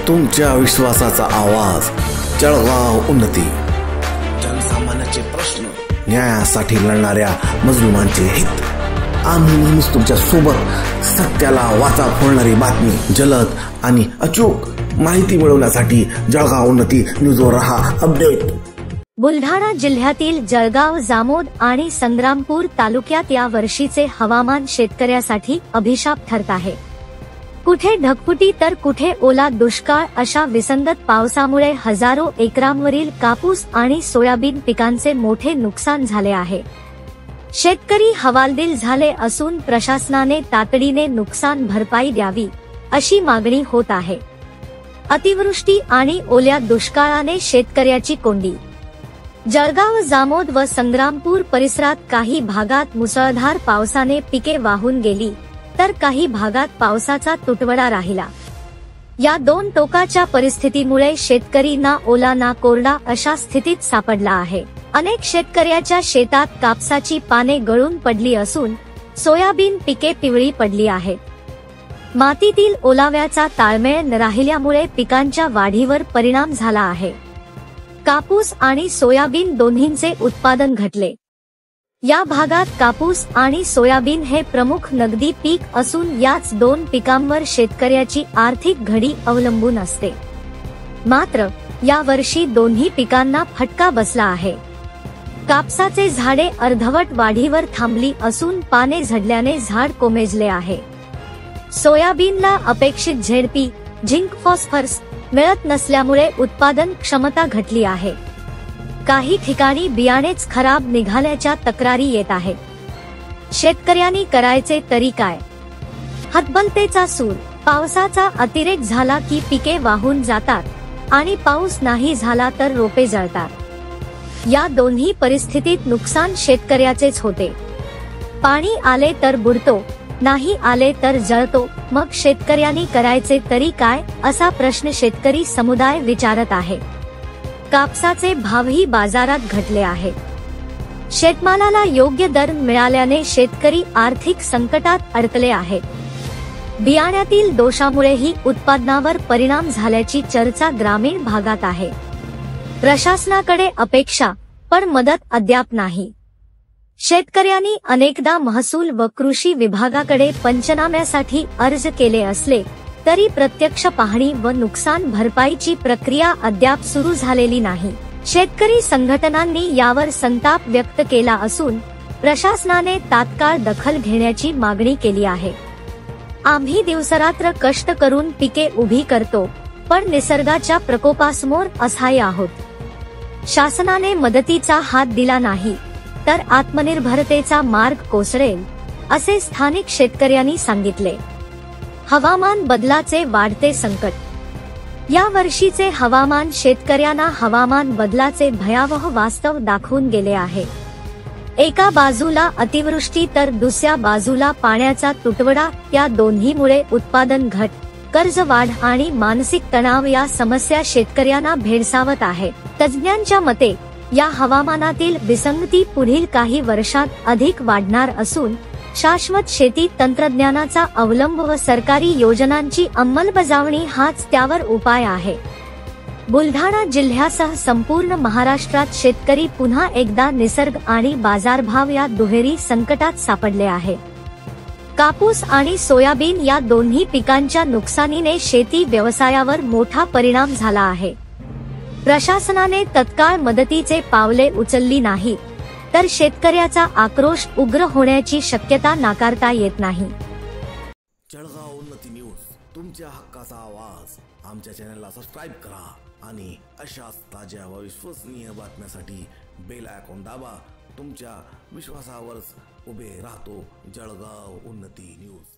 तुमच्या विश्वासाचा आवाज, जळगाव उन्नती। जनसामान्याचे प्रश्न, न्यायासाठी लढणाऱ्या मजलुमांचे हित। आम्ही नेहमीच तुमच्या सोबत। सत्याला वाचा फोडणारी बातमी, जलद आणि अचूक माहिती मिळवण्यासाठी जळगाव उन्नती न्यूजवर रहा अपडेट। बुलढाणा जिल्ह्यातील जळगाव, जामोद आणि संग्रामपूर तालुक्यात या वर्षीचे हवामान शेतकऱ्यासाठी अभिशाप ठरत आहे। कुठे ढगफुटी तर कुठे ओला दुष्काळ अशा विसंगत पावसामुळे हजारो एकरांवरील कापूस आणि सोयाबीन पिकांचे मोठे नुकसान झाले आहे। शेतकरी हवालदिल झाले असून प्रशासनाने तातडीने नुकसान भरपाई द्यावी अशी मागणी होत आहे। अतिवृष्टी आणि ओल्या दुष्काळाने शेतकऱ्याची कोंडी। जळगाव, जामोद व संग्रामपूर परिसरात काही भागात मुसळधार पावसाने पिके वाहून गेली, तर काही भागात पावसाचा तुटवडा राहिला। या दोन टोकाच्या परिस्थितीमुळे शेतकरी ना ओला ना कोरडा अशा स्थितीत सापडला आहे। अनेक शेतकऱ्याच्या शेतात कापसाची पाने गळून पडली असून सोयाबीन पिके पिवळी पडली आहेत। मातीतील ओलाव्याचा ताळमेळ न राहिल्यामुळे पिकांच्या वाढीवर परिणाम झाला आहे। कापूस आणि सोयाबीन दोन्हींचे उत्पादन घटले। या भागात कापूस आणि सोयाबीन हे प्रमुख नगदी पीक असून याच दोन पिकांवर शेतकऱ्याची आर्थिक घडी अवलंबून असते। मात्र या वर्षी दोन्ही पिकांना फटका बसला आहे। कापसाचे झाडे अर्धवट वाढीवर थांबली असून पाने झडल्याने झाड कोमेजले आहे। सोयाबीनला अपेक्षित झेडपी, झिंक, फॉस्फरस मिळत नसल्यामुळे उत्पादन क्षमता घटली आहे। काही ठिकाणी बियाणेच खराब निघाल्याच्या तक्रारी येत आहेत। शेतकऱ्यांनी करायचे तरी काय? हतबलतेचा सूर। पावसाचा अतिरेक झाला की पिके वाहून जातात आणि पाऊस नाही झाला तर रोपे जळतात। या दोन्ही परिस्थितीत नुकसान शेतकऱ्याचेच होते। पाणी आले तर बुडतो, नाही आले तर जळतो, मग शेतकऱ्यांनी करायचे तरी काय असा प्रश्न शेतकरी समुदाय विचारत आहे। कापसाचे भावही बाजारात घटले आहेत। शेतमालाला योग्य दर मिळाल्याने शेतकरी आर्थिक संकटात अडकले आहेत। बियाण्यातील दोषामुळेही उत्पादनावर परिणाम झाल्याची चर्चा ग्रामीण भागात आहे। प्रशासनाकडे अपेक्षा, पण मदत अद्याप नाही। शेतकऱ्यांनी अनेकदा महसूल व कृषी विभागाकडे पंचनाम्यासाठी अर्ज केले असले तरी प्रत्यक्ष पाहणी व नुकसान भरपाईची प्रक्रिया अद्याप सुरू झालेली नाही। शेतकरी संघटनांनी यावर संताप व्यक्त केला असून प्रशासनाने तात्काळ दखल घेण्याची मागणी केली आहे। आम्ही दिवसरात्र कष्ट करून पिके उभी करतो, पण निसर्गाच्या प्रकोपासमोर असहाय्य आहोत। शासनाने मदतीचा हात दिला नाही तर आत्मनिर्भरतेचा मार्ग कोसळेल असे स्थानिक शेतकऱ्यांनी सांगितले। हवामान बदलाचे वाढते संकट। या वर्षीचे हवामान शेतकऱ्यांना हवामान बदलाचे भयावह वास्तव दाखवून गेले आहे। एका बाजूला अतिवृष्टी तर दुसऱ्या बाजूला पाण्याचा तुटवडा, या दोन्हीमुळे उत्पादन घट, कर्जवाढ आणि मानसिक तणाव या समस्या शेतकऱ्यांना भेडसावत आहेत। तज्ज्ञांच्या मते या हवामानातील विसंगती पुढील काही वर्षात अधिक वाढणार असून शाश्वत शेती तंत्रज्ञानाचा अवलंब व सरकारी योजनांची अंमलबजावणी हाच त्यावर उपाय आहे। बुलढाणा जिल्ह्यासह संपूर्ण महाराष्ट्रात शेतकरी पुन्हा एकदा निसर्ग आणि बाजारभाव या दुहेरी संकटात सापडले आहे। कापूस आणि सोयाबीन या दोन्ही पिकांच्या नुकसानीने शेती व्यवसायावर मोठा परिणाम झाला आहे। प्रशासनाने तत्काळ मदतीचे पावले उचलली नाही तर शेतकऱ्याचा आक्रोश उग्र होण्याची शक्यता नाकारता येत नाही। जळगाव उन्नती न्यूज, तुमच्या हक्काचा आवाज। आमच्या चॅनलला सबस्क्राइब करा आणि अशाच ताज्या व विश्वसनीय बातम्यांसाठी बेल आयकॉन दाबा। तुमच्या विश्वासावरच उभे राहतो जळगाव उन्नती न्यूज।